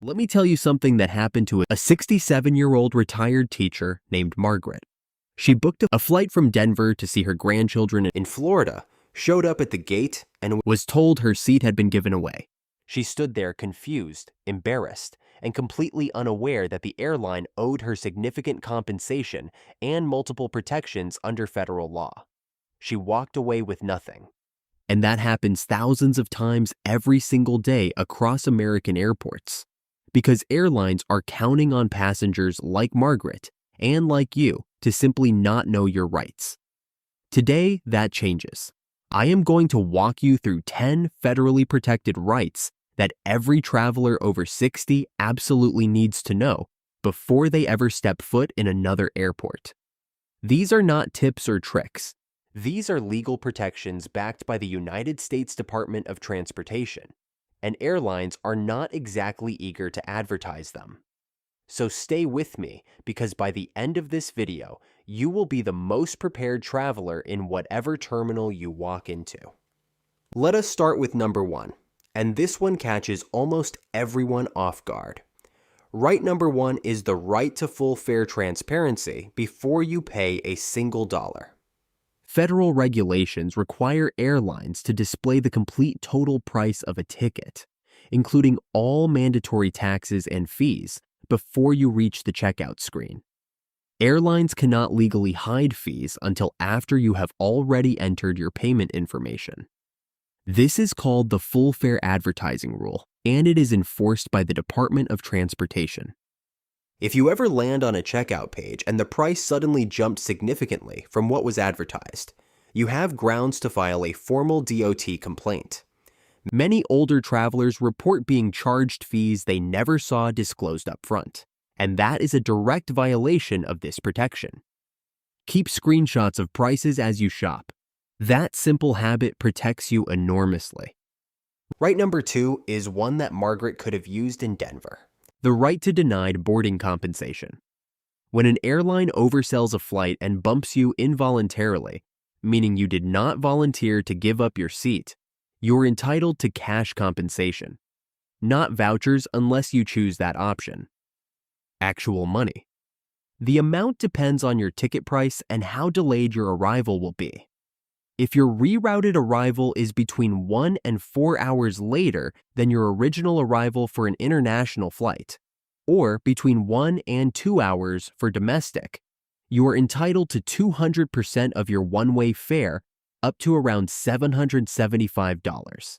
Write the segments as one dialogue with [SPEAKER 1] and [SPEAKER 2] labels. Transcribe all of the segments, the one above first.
[SPEAKER 1] Let me tell you something that happened to a 67-year-old retired teacher named Margaret. She booked a flight from Denver to see her grandchildren in Florida, showed up at the gate, and was told her seat had been given away. She stood there confused, embarrassed, and completely unaware that the airline owed her significant compensation and multiple protections under federal law. She walked away with nothing. And that happens thousands of times every single day across American airports, because airlines are counting on passengers like Margaret and like you to simply not know your rights. Today, that changes. I am going to walk you through 10 federally protected rights that every traveler over 60 absolutely needs to know before they ever step foot in another airport. These are not tips or tricks. These are legal protections backed by the United States Department of Transportation, and airlines are not exactly eager to advertise them. So stay with me, because by the end of this video, you will be the most prepared traveler in whatever terminal you walk into. Let us start with number 1, and this one catches almost everyone off guard. Right number 1 is the right to full fare transparency before you pay a single dollar. Federal regulations require airlines to display the complete total price of a ticket, including all mandatory taxes and fees, before you reach the checkout screen. Airlines cannot legally hide fees until after you have already entered your payment information. This is called the full fare advertising rule, and it is enforced by the Department of Transportation. If you ever land on a checkout page and the price suddenly jumped significantly from what was advertised, you have grounds to file a formal DOT complaint. Many older travelers report being charged fees they never saw disclosed up front, and that is a direct violation of this protection. Keep screenshots of prices as you shop. That simple habit protects you enormously. Right number 2 is one that Margaret could have used in Denver. The right to denied boarding compensation. When an airline oversells a flight and bumps you involuntarily, meaning you did not volunteer to give up your seat, you're entitled to cash compensation, not vouchers unless you choose that option. Actual money. The amount depends on your ticket price and how delayed your arrival will be. If your rerouted arrival is between 1 and 4 hours later than your original arrival for an international flight, or between 1 and 2 hours for domestic, you are entitled to 200% of your one-way fare, up to around $775.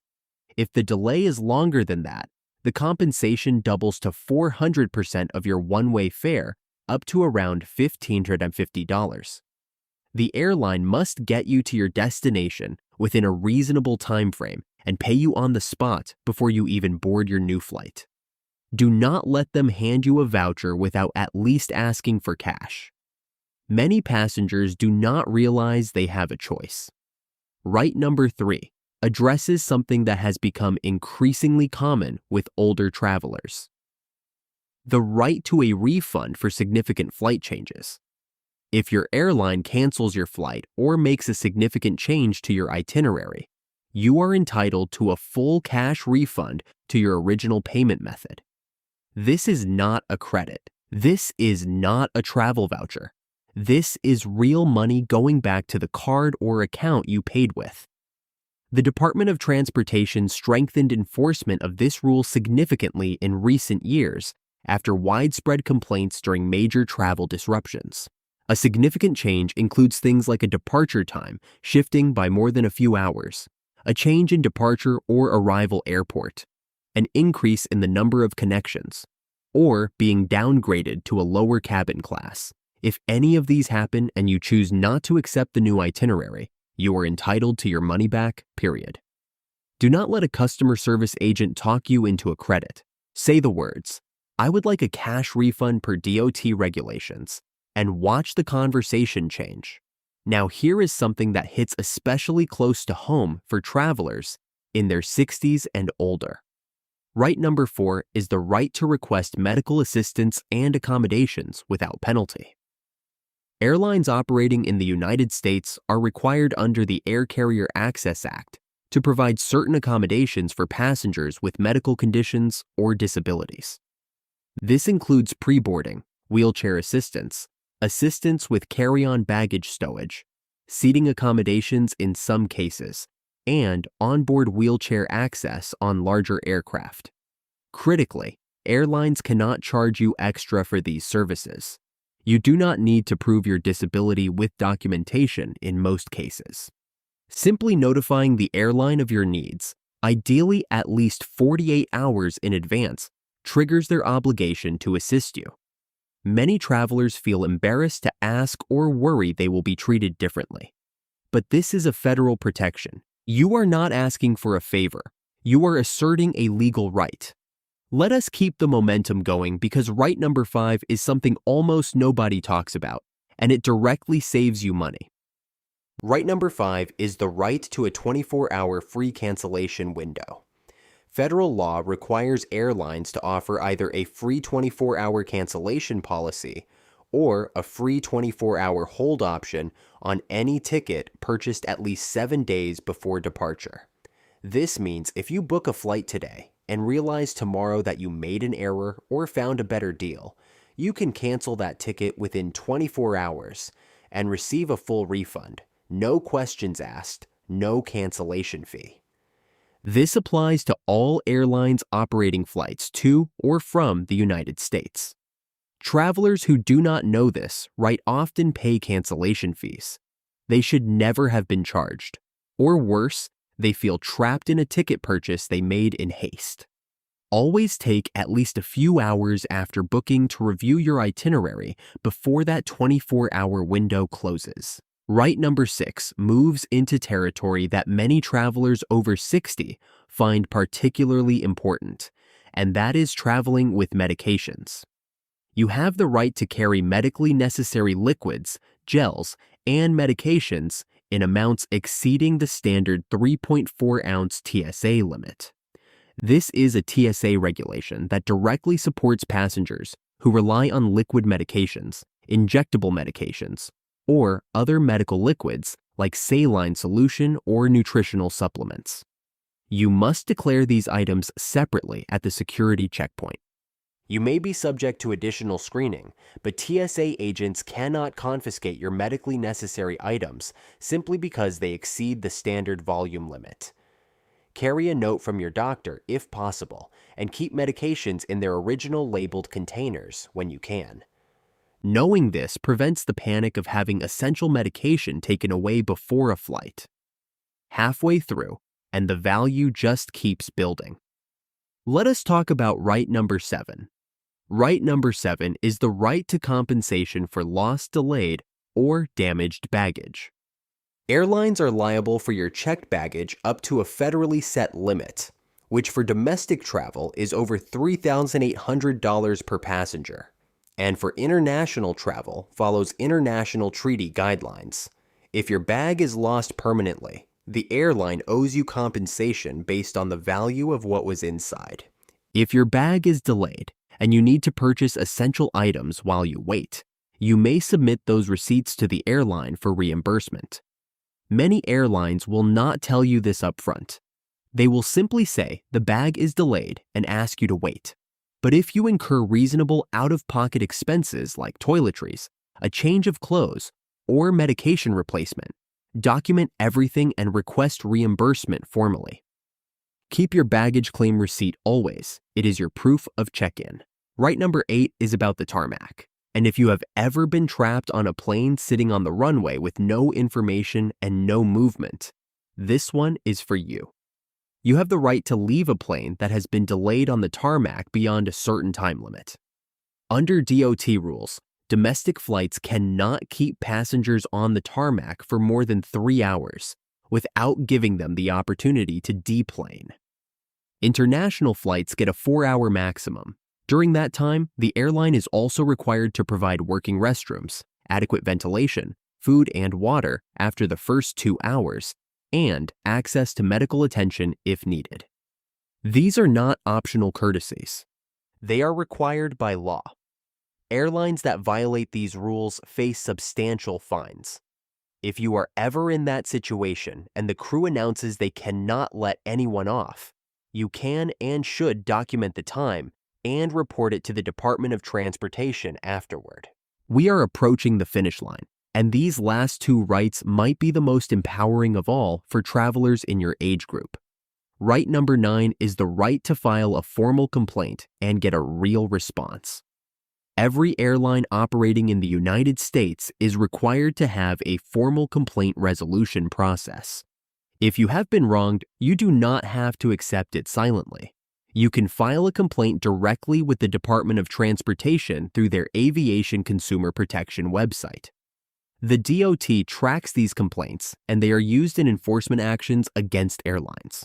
[SPEAKER 1] If the delay is longer than that, the compensation doubles to 400% of your one-way fare, up to around $1,550. The airline must get you to your destination within a reasonable time frame and pay you on the spot before you even board your new flight. Do not let them hand you a voucher without at least asking for cash. Many passengers do not realize they have a choice. Right number 3 addresses something that has become increasingly common with older travelers. The right to a refund for significant flight changes. If your airline cancels your flight or makes a significant change to your itinerary, you are entitled to a full cash refund to your original payment method. This is not a credit. This is not a travel voucher. This is real money going back to the card or account you paid with. The Department of Transportation strengthened enforcement of this rule significantly in recent years after widespread complaints during major travel disruptions. A significant change includes things like a departure time shifting by more than a few hours, a change in departure or arrival airport, an increase in the number of connections, or being downgraded to a lower cabin class. If any of these happen and you choose not to accept the new itinerary, you are entitled to your money back, period. Do not let a customer service agent talk you into a credit. Say the words, "I would like a cash refund per DOT regulations," and watch the conversation change. Now here is something that hits especially close to home for travelers in their 60s and older. Right number 4 is the right to request medical assistance and accommodations without penalty. Airlines operating in the United States are required under the Air Carrier Access Act to provide certain accommodations for passengers with medical conditions or disabilities. This includes pre-boarding, wheelchair assistance, assistance with carry-on baggage stowage, seating accommodations in some cases, and onboard wheelchair access on larger aircraft. Critically, airlines cannot charge you extra for these services. You do not need to prove your disability with documentation in most cases. Simply notifying the airline of your needs, ideally at least 48 hours in advance, triggers their obligation to assist you. Many travelers feel embarrassed to ask or worry they will be treated differently. But this is a federal protection. You are not asking for a favor. You are asserting a legal right. Let us keep the momentum going because right number 5 is something almost nobody talks about, and it directly saves you money. Right number 5 is the right to a 24-hour free cancellation window. Federal law requires airlines to offer either a free 24-hour cancellation policy or a free 24-hour hold option on any ticket purchased at least 7 days before departure. This means if you book a flight today and realize tomorrow that you made an error or found a better deal, you can cancel that ticket within 24 hours and receive a full refund. No questions asked, no cancellation fee. This applies to all airlines operating flights to or from the United States. Travelers who do not know this often pay cancellation fees. They should never have been charged. Or worse, they feel trapped in a ticket purchase they made in haste. Always take at least a few hours after booking to review your itinerary before that 24-hour window closes. Right number 6 moves into territory that many travelers over 60 find particularly important, and that is traveling with medications. You have the right to carry medically necessary liquids, gels, and medications in amounts exceeding the standard 3.4-ounce TSA limit. This is a TSA regulation that directly supports passengers who rely on liquid medications, injectable medications, or other medical liquids like saline solution or nutritional supplements. You must declare these items separately at the security checkpoint. You may be subject to additional screening, but TSA agents cannot confiscate your medically necessary items simply because they exceed the standard volume limit. Carry a note from your doctor if possible, and keep medications in their original labeled containers when you can. Knowing this prevents the panic of having essential medication taken away before a flight. Halfway through, and the value just keeps building. Let us talk about right number 7. Right number 7 is the right to compensation for lost, delayed, or damaged baggage. Airlines are liable for your checked baggage up to a federally set limit, which for domestic travel is over $3,800 per passenger, and for international travel follows international treaty guidelines. If your bag is lost permanently, the airline owes you compensation based on the value of what was inside. If your bag is delayed and you need to purchase essential items while you wait, you may submit those receipts to the airline for reimbursement. Many airlines will not tell you this up front. They will simply say the bag is delayed and ask you to wait. But if you incur reasonable out-of-pocket expenses like toiletries, a change of clothes, or medication replacement, document everything and request reimbursement formally. Keep your baggage claim receipt always. It is your proof of check-in. Right number 8 is about the tarmac. And if you have ever been trapped on a plane sitting on the runway with no information and no movement, this one is for you. You have the right to leave a plane that has been delayed on the tarmac beyond a certain time limit. Under DOT rules, domestic flights cannot keep passengers on the tarmac for more than 3 hours without giving them the opportunity to deplane. International flights get a 4-hour maximum. During that time, the airline is also required to provide working restrooms, adequate ventilation, food and water after the first 2 hours, and access to medical attention if needed. These are not optional courtesies. They are required by law. Airlines that violate these rules face substantial fines. If you are ever in that situation and the crew announces they cannot let anyone off, you can and should document the time and report it to the Department of Transportation afterward. We are approaching the finish line, and these last two rights might be the most empowering of all for travelers in your age group. Right number 9 is the right to file a formal complaint and get a real response. Every airline operating in the United States is required to have a formal complaint resolution process. If you have been wronged, you do not have to accept it silently. You can file a complaint directly with the Department of Transportation through their Aviation Consumer Protection website. The DOT tracks these complaints, and they are used in enforcement actions against airlines.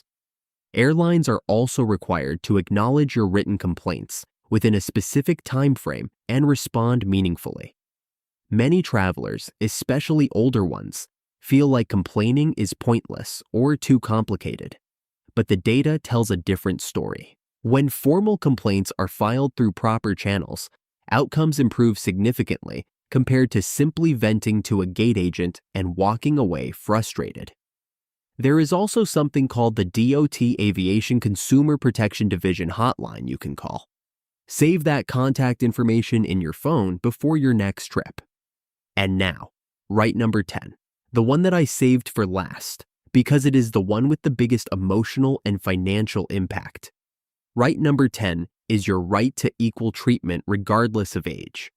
[SPEAKER 1] Airlines are also required to acknowledge your written complaints within a specific time frame and respond meaningfully. Many travelers, especially older ones, feel like complaining is pointless or too complicated. But the data tells a different story. When formal complaints are filed through proper channels, outcomes improve significantly compared to simply venting to a gate agent and walking away frustrated. There is also something called the DOT Aviation Consumer Protection Division hotline you can call. Save that contact information in your phone before your next trip. And now, right number 10, the one that I saved for last, because it is the one with the biggest emotional and financial impact. Right number 10 is your right to equal treatment regardless of age.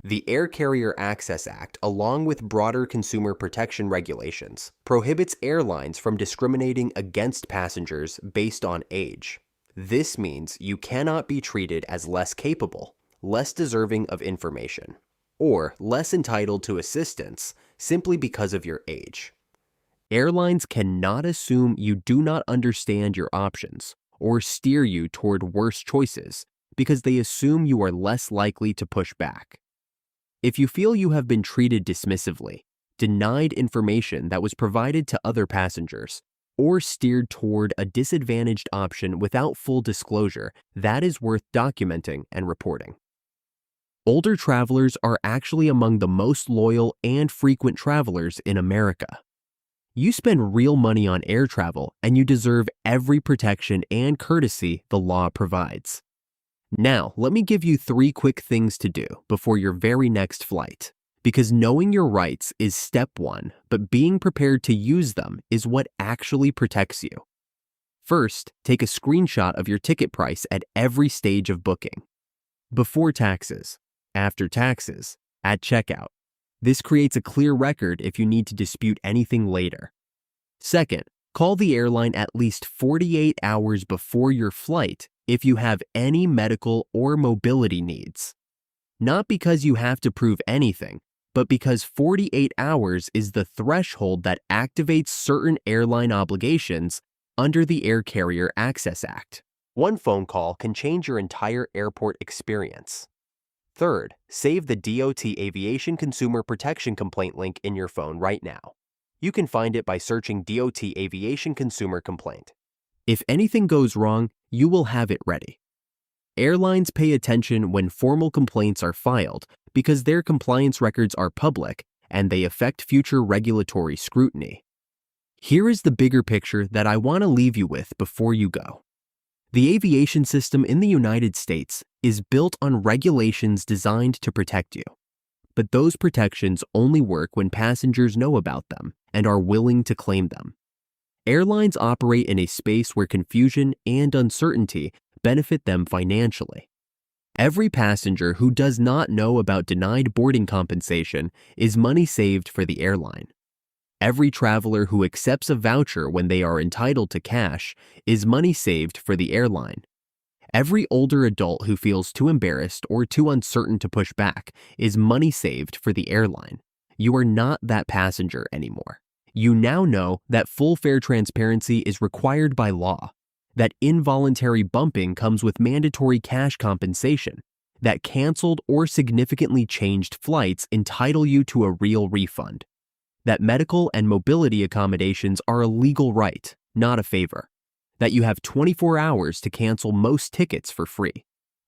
[SPEAKER 1] The Air Carrier Access Act, along with broader consumer protection regulations, prohibits airlines from discriminating against passengers based on age. This means you cannot be treated as less capable, less deserving of information, or less entitled to assistance simply because of your age. Airlines cannot assume you do not understand your options or steer you toward worse choices because they assume you are less likely to push back. If you feel you have been treated dismissively, denied information that was provided to other passengers, or steered toward a disadvantaged option without full disclosure, that is worth documenting and reporting. Older travelers are actually among the most loyal and frequent travelers in America. You spend real money on air travel, and you deserve every protection and courtesy the law provides. Now, let me give you 3 quick things to do before your very next flight, because knowing your rights is step 1, but being prepared to use them is what actually protects you. First, take a screenshot of your ticket price at every stage of booking. Before taxes, after taxes, at checkout. This creates a clear record if you need to dispute anything later. Second, call the airline at least 48 hours before your flight if you have any medical or mobility needs. Not because you have to prove anything, but because 48 hours is the threshold that activates certain airline obligations under the Air Carrier Access Act. One phone call can change your entire airport experience. Third, save the DOT Aviation Consumer Protection Complaint link in your phone right now. You can find it by searching DOT Aviation Consumer Complaint. If anything goes wrong, you will have it ready. Airlines pay attention when formal complaints are filed because their compliance records are public and they affect future regulatory scrutiny. Here is the bigger picture that I want to leave you with before you go. The aviation system in the United States is built on regulations designed to protect you. But those protections only work when passengers know about them and are willing to claim them. Airlines operate in a space where confusion and uncertainty benefit them financially. Every passenger who does not know about denied boarding compensation is money saved for the airline. Every traveler who accepts a voucher when they are entitled to cash is money saved for the airline. Every older adult who feels too embarrassed or too uncertain to push back is money saved for the airline. You are not that passenger anymore. You now know that full fare transparency is required by law, that involuntary bumping comes with mandatory cash compensation, that canceled or significantly changed flights entitle you to a real refund, that medical and mobility accommodations are a legal right, not a favor, that you have 24 hours to cancel most tickets for free,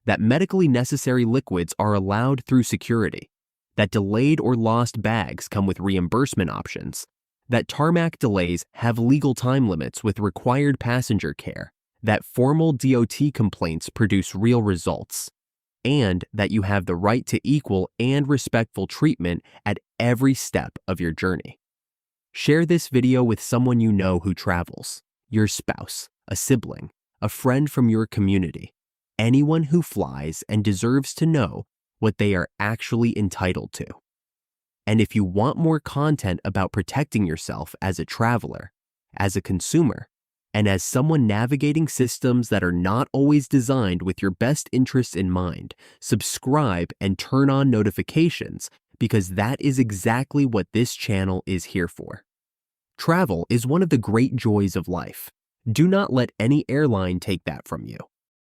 [SPEAKER 1] that medically necessary liquids are allowed through security, that delayed or lost bags come with reimbursement options, that tarmac delays have legal time limits with required passenger care, that formal DOT complaints produce real results, and that you have the right to equal and respectful treatment at every step of your journey. Share this video with someone you know who travels, your spouse, a sibling, a friend from your community, anyone who flies and deserves to know what they are actually entitled to. And if you want more content about protecting yourself as a traveler, as a consumer, and as someone navigating systems that are not always designed with your best interests in mind, subscribe and turn on notifications, because that is exactly what this channel is here for. Travel is one of the great joys of life. Do not let any airline take that from you.